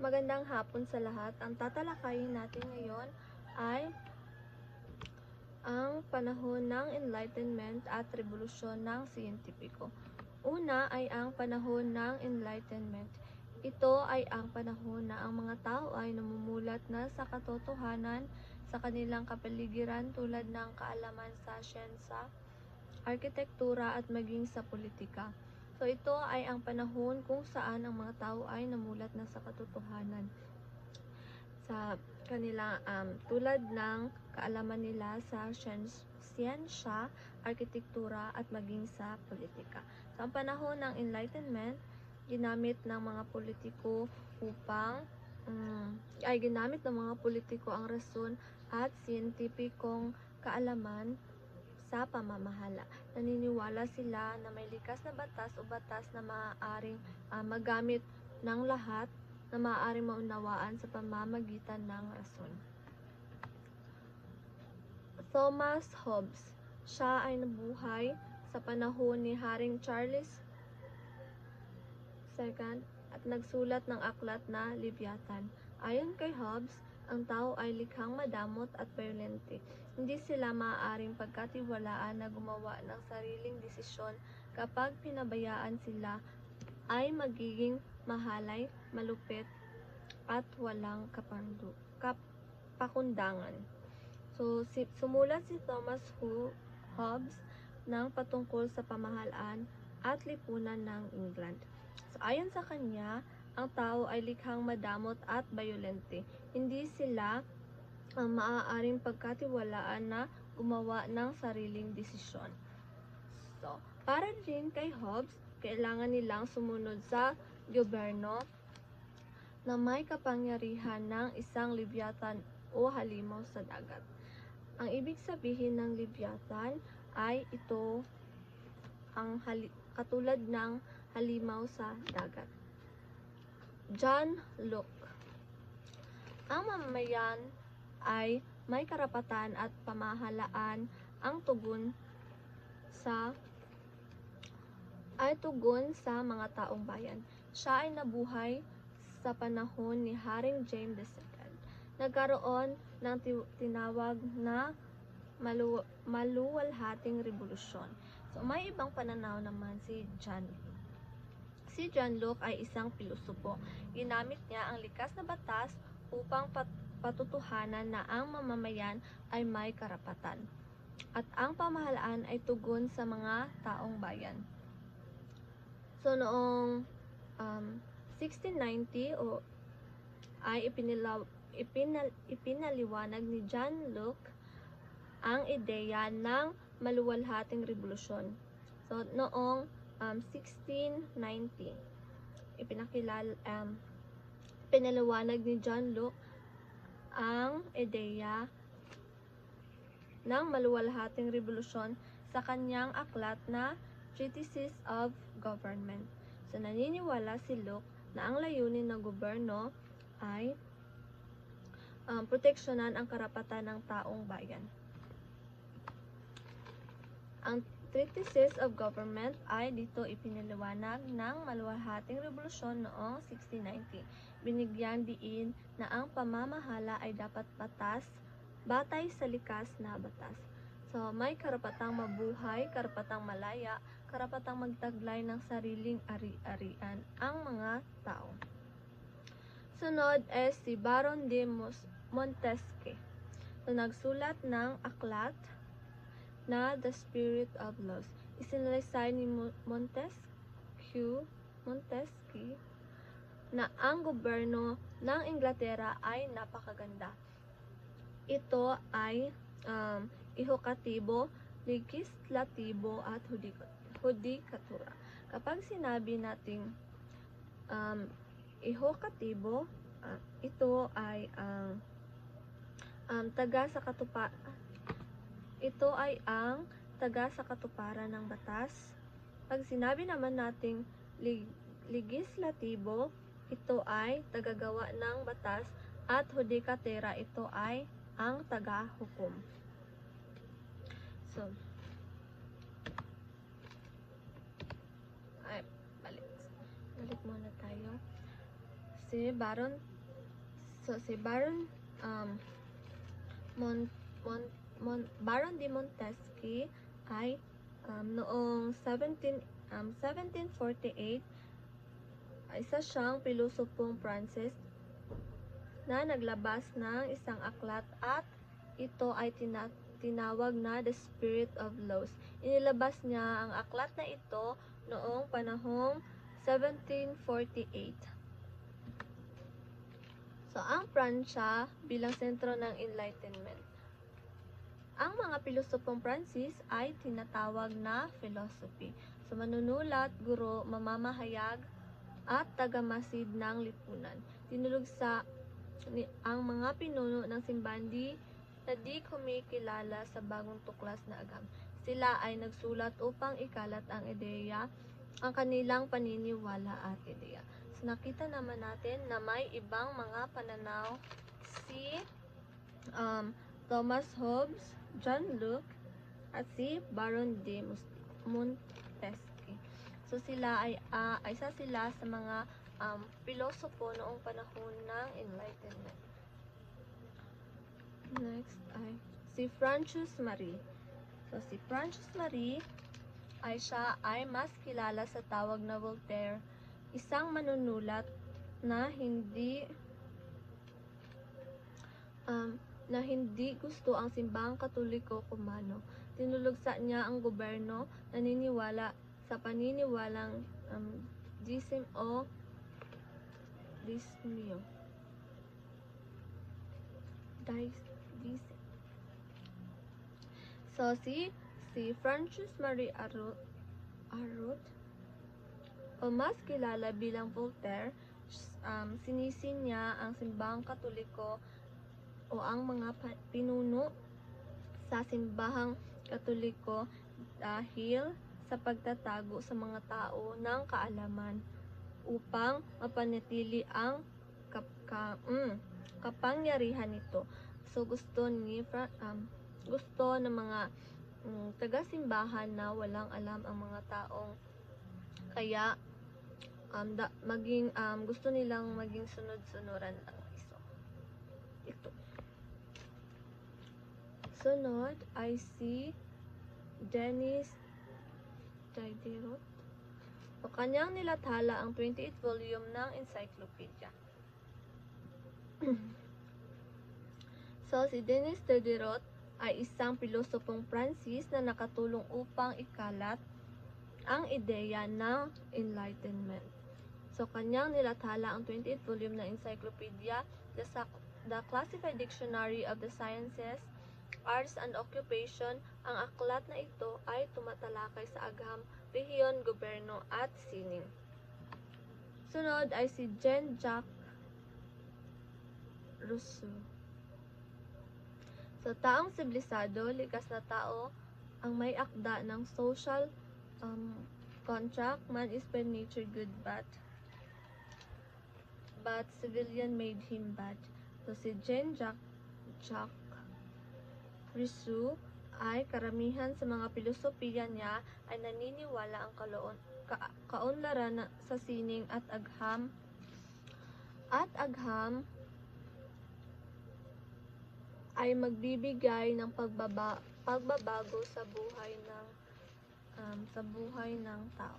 Magandang hapon sa lahat. Ang tatalakayin natin ngayon ay ang panahon ng Enlightenment at Revolusyon ng Siyentipiko. Una ay ang panahon ng Enlightenment. Ito ay ang panahon na ang mga tao ay namumulat na sa katotohanan sa kanilang kapaligiran tulad ng kaalaman sa siyensa, arkitektura at maging sa politika. So ito ay ang panahon kung saan ang mga tao ay namulat na sa katotohanan sa kanila tulad ng kaalaman nila sa siyensya, arkitektura at maging sa politika. So ang panahon ng Enlightenment, ginamit ng mga politiko ang rason at siyentipikong kaalaman sa pamamahala. Naniniwala sila na may likas na batas o batas na maaaring magamit ng lahat na maaaring maunawaan sa pamamagitan ng rason. Thomas Hobbes, siya ay nabuhay sa panahon ni Haring Charles II at nagsulat ng aklat na Leviathan. Ayon kay Hobbes, ang tao ay likhang madamot at bayolente. Hindi sila maaaring pagkatiwalaan na gumawa ng sariling desisyon. Kapag pinabayaan sila, ay magiging mahalay, malupit, at walang pakundangan. So, sumulat si Thomas Hobbes ng patungkol sa pamahalaan at lipunan ng England. So, ayon sa kanya, ang tao ay likhang madamot at bayolente. Hindi sila maaaring pagkatiwalaan na gumawa ng sariling desisyon. So, para din kay Hobbes, kailangan nilang sumunod sa gobyerno na may kapangyarihan ng isang Leviathan o halimaw sa dagat. Ang ibig sabihin ng Leviathan ay ito ang katulad ng halimaw sa dagat. John Locke, ang mamamayan ay may karapatan at pamahalaan ang tugon sa mga taong bayan. Siya ay nabuhay sa panahon ni Haring James II. Nagkaroon ng tinawag na maluwalhating revolusyon. So may ibang pananaw naman si John Locke. Si John Locke ay isang pilosopo. Ginamit niya ang likas na batas upang patutuhanan na ang mamamayan ay may karapatan at ang pamahalaan ay tugon sa mga taong bayan. So noong 1690 ay ipinaliwanag ni John Locke ang ideya ng maluwalhating revolusyon. So noong 1690 pinaliwanag ni John Locke ang ideya ng maluwalhating revolusyon sa kanyang aklat na Treatise of Government. So naniniwala si Locke na ang layunin ng gobyerno ay proteksyonan ang karapatan ng taong bayan. Ang Treatise of Government ay dito ipinaliwanag ng maluwalhating revolusyon noong 1690. Binigyang diin na ang pamamahala ay dapat batay sa likas na batas. So, may karapatang mabuhay, karapatang malaya, karapatang magtaglay ng sariling ari-arian ang mga tao. Sunod ay si Baron de Montesquieu. So, nagsulat ng aklat na The Spirit of Laws. Isinalaysay ni Montesquieu na ang gobyerno ng Inglaterra ay napakaganda. Ito ay ehokatibo, legislatibo at hudikatura. Kapag sinabi nating ehokatibo, ito ay ang taga sa katuparan ng batas. Pag sinabi naman nating legislatibo, ito ay tagagawa ng batas, at hudikatura, ito ay ang taga-hukom. So, balik muna tayo. si Baron si Baron Mon, Baron de Montesquieu ay noong 1748 isa siyang pilosopong Pranses na naglabas ng isang aklat at ito ay tinawag na The Spirit of Laws. Inilabas niya ang aklat na ito noong panahong 1748. So, ang Pransya bilang sentro ng Enlightenment. Ang mga pilosopong Pranses ay tinatawag na philosophy. So, manunulat, guro, mamamahayag, at tagamasid ng lipunan. Tinulugsa ang mga pinuno ng simbandi na di kumikilala sa bagong tuklas na agam. Sila ay nagsulat upang ikalat ang ideya, ang kanilang paniniwala at ideya. So, nakita naman natin na may ibang mga pananaw si Thomas Hobbes, John Locke, at si Baron de Montesquieu. So, sila ay isa sila sa mga pilosopo noong panahon ng Enlightenment. Next ay si Francis Marie. So, si Francis Marie siya ay mas kilala sa tawag na Voltaire, isang manunulat na hindi gusto ang simbahang Katoliko kumano. Tinulugsa niya ang gobyerno, naniniwala sa paniniwalang Deism o Deismio. So, si Francis Marie Arut, o mas kilala bilang Voltaire, sinisi niya ang simbahang Katoliko o ang mga pinuno sa simbahang Katoliko dahil sa pagtatago sa mga tao ng kaalaman upang mapanatili ang kapangyarihan nito. So, gusto ng mga taga-simbahan na walang alam ang mga taong kaya gusto nilang maging sunod-sunuran lang. So, ito. Sunod ay si Denis Diderot. O kanyang nilathala ang 28th volume ng encyclopedia. So, si Denis Diderot ay isang pilosopong Pranses na nakatulong upang ikalat ang ideya ng Enlightenment. So, kanyang nilathala ang 28th volume ng encyclopedia, The Classified Dictionary of the Sciences, Arts and Occupation. Ang aklat na ito ay tumatalakay sa agham, rehiyon, gobyerno at sining. Sunod ay si Jean-Jacques Rousseau. So, taong sibilisado, likas na tao, ang may akda ng social contract. Man is by nature good, but civilian made him bad. So, si Jean-Jacques Rousseau ay karamihan sa mga pilosopiya niya ay naniniwala ang kaunlaran sa sining at agham ay magbibigay ng pagbabago sa buhay ng tao.